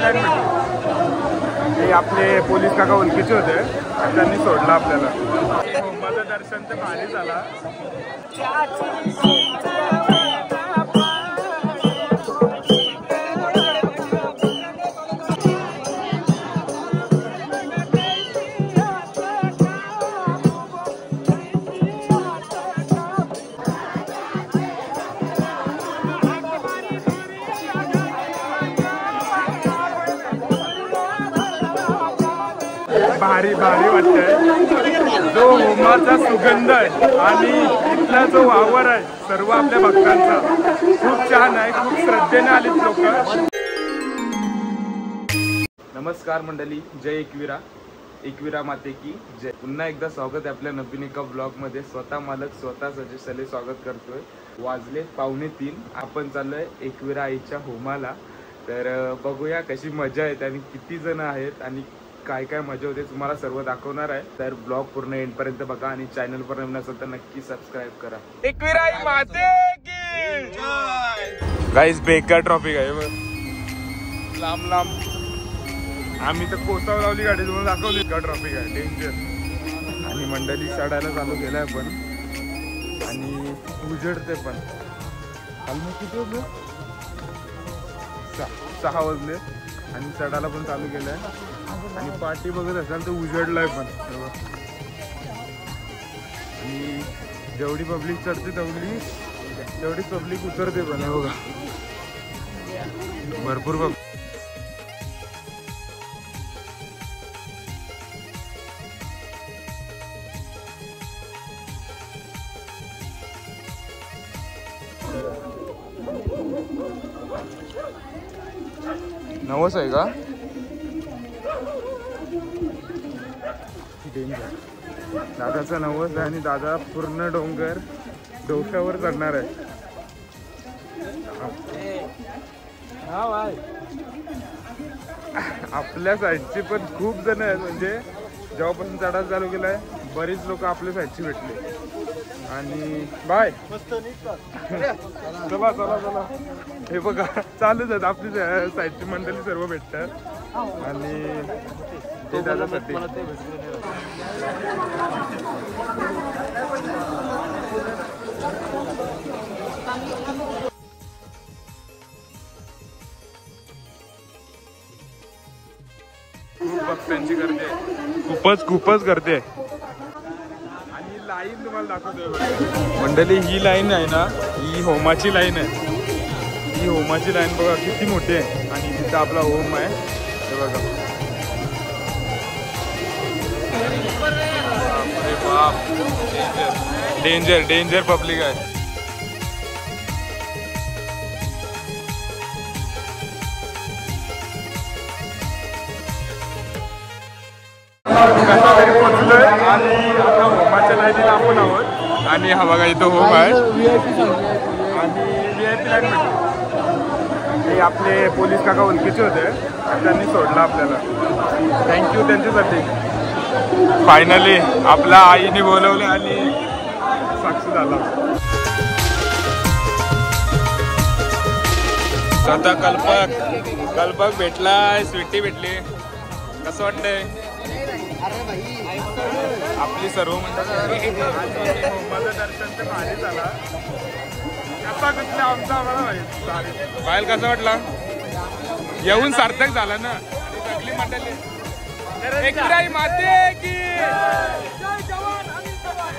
Line भेटली। हे आपले पोलीस काका ओळखीचे होते, त्यांनी सोडलं आपल्याला। होमाचं दर्शन तर भारी झाला। भारी भारी वाटतंय। जो होमाचा सुगंध आहे आणि इथला जो वावर आहे सर्व आपल्या भक्तांचा खूप छान आहे, खूप श्रद्धेने आले लोक। नमस्कार मंडळी, जय एकविरा, एकविरा माते की जय। पुन्हा एकदा स्वागत आहे आपल्या नवीन एका ब्लॉग मध्ये। स्वतः मालक स्वतः सजेस्टले स्वागत करतोय। वाजले 2:45, आपण चाललोय एकविरा आईच्या होमाला। तर बघूया कशी मजा येते आणि किती जण आहेत आणि काय काय मजा होते तुम्हाला सर्व दाखवणार आहे। तर ब्लॉग पूर्ण एंड पर्यंत बघा आणि चॅनल वर नवीन असेल तर नक्की सबस्क्राइब करा। एकविरा आई माते की जय। गाइस बेकार ट्रॉफिक आहे बघ, लांब लांब। आम्ही तर कोसाव लावली गाडी, तुम्हाला दाखवली का ट्रॉफिक आहे डेंजर। आणि मंडळी चढायला चालू केलाय पण आणि उजडते पण। आम्ही किती वाजले? 6 वाजले आणि चढायला पण चालू केलंय आणि पार्टी बघत असाल तर उजडलाय पण। आणि जेवढी पब्लिक चढते तेवढी पब्लिक उतरते पण आहे बघा, भरपूर पब्लिक। नवस आहे का? दादाचा नवस आहे आणि दादा पूर्ण डोंगर डोक्यावर चढणार आहे। आपल्या साईडची पण खूप जण आहेत, म्हणजे जेव्हापासून चढायला चालू केलाय बरीच लोक आपल्या साईडची भेटले। आणि बाय चला चला चला, हे बघा चालूच आहेत आपली साईडची मंडळी सर्व भेटतात आणि ते दादासाठी। खूप भक्तांची गर्दी आहे, खूपच गर्दी आहे। आणि लाईन तुम्हाला दाखवतोय मंडळी, ही लाईन आहे ना, ही होमाची लाईन आहे। ही होमाची लाईन बघा किती मोठी आहे आणि तिथं आपला होम आहे हे बघा। अरे बाप, डेंजर डेंजर पब्लिक आहे। पोहोचलोय आणि आता होमाच्या लाईनीला आपण आहोत आणि हा बघा इथं होम आहे आणि VIP लाईन भेटली। हे आपले पोलीस काका ओळखीचे होते, त्यांनी सोडलं आपल्याला। थँक्यू त्यांच्यासाठी। फायनली आपल्या आईने बोलवलं आणि साक्षी झाला। स्वतः कल्पक भेटलाय, स्वीटी भेटली, कसं वाटतंय? आपली सर्व मंडळी होमाचं दर्शन तर भारी झाला। कसा कसला आमचा आम्हाला बाहेर कसं वाटला? येऊन सार्थक झाला ना। सगळी मंडळी एकविरा माते की जय जवान अनिल जवान।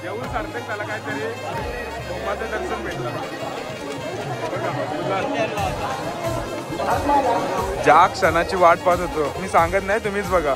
येऊन सार्थक झाला, काहीतरी होमाचं दर्शन भेटलं। ज्या क्षणाची वाट पाहत होतो मी, सांगत नाही तुम्हीच बघा।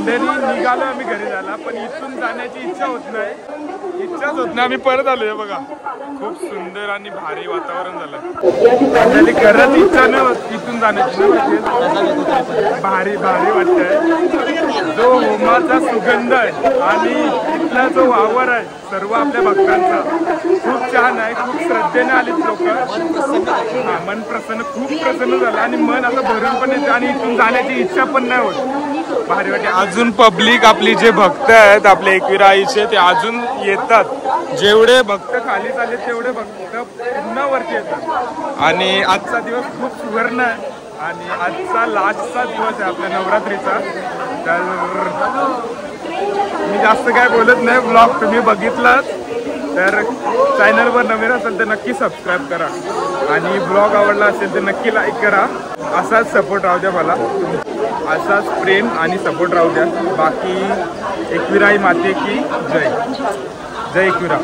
मंडळी निघालो आम्ही घरी जायला, पण इथून जाण्याची इच्छा होत नाही, इच्छाच होत नाही. आम्ही परत आलोय बघा. खूप सुंदर आणि भारी वातावरण झालं. मंडळी खरंच इच्छा नाही होत इथून जाण्याची, भारी भारी वाटतंय. जो होमाचा सुगंध आहे आणि इथला जो वावर आहे सर्व आपल्या भक्तांचा खूप छान आहे. खूप श्रद्धेने आले लोक. मन प्रसन्न, खूप प्रसन्न झालं आणि मन असं भरून पण येते आणि इथून जाण्याची इच्छा पण नाही होत. भारी वाटते. अजून पब्लिक आपली जे भक्त आहेत आपल्या एकविरा आईचे ते अजून येतात. जेवढे भक्त खाली चालले तेवढे भक्त पुन्हा वरती येतात. आणि आजचा दिवस खूप सुवर्ण आहे आणि आजचा लास्टचा दिवस आहे आपल्या नवरात्रीचा. तर मी जास्त काय बोलत नाही. ब्लॉग तुम्ही बघितलात तर चॅनलवर नवीन असेल तर नक्की सबस्क्राईब करा आणि ब्लॉग आवडला असेल तर नक्की लाईक करा. असाच सपोर्ट राहू द्या मला, असाच प्रेम आणि सपोर्ट राहू द्या. बाकी एकविरा आई माते की जय. जय एकविरा.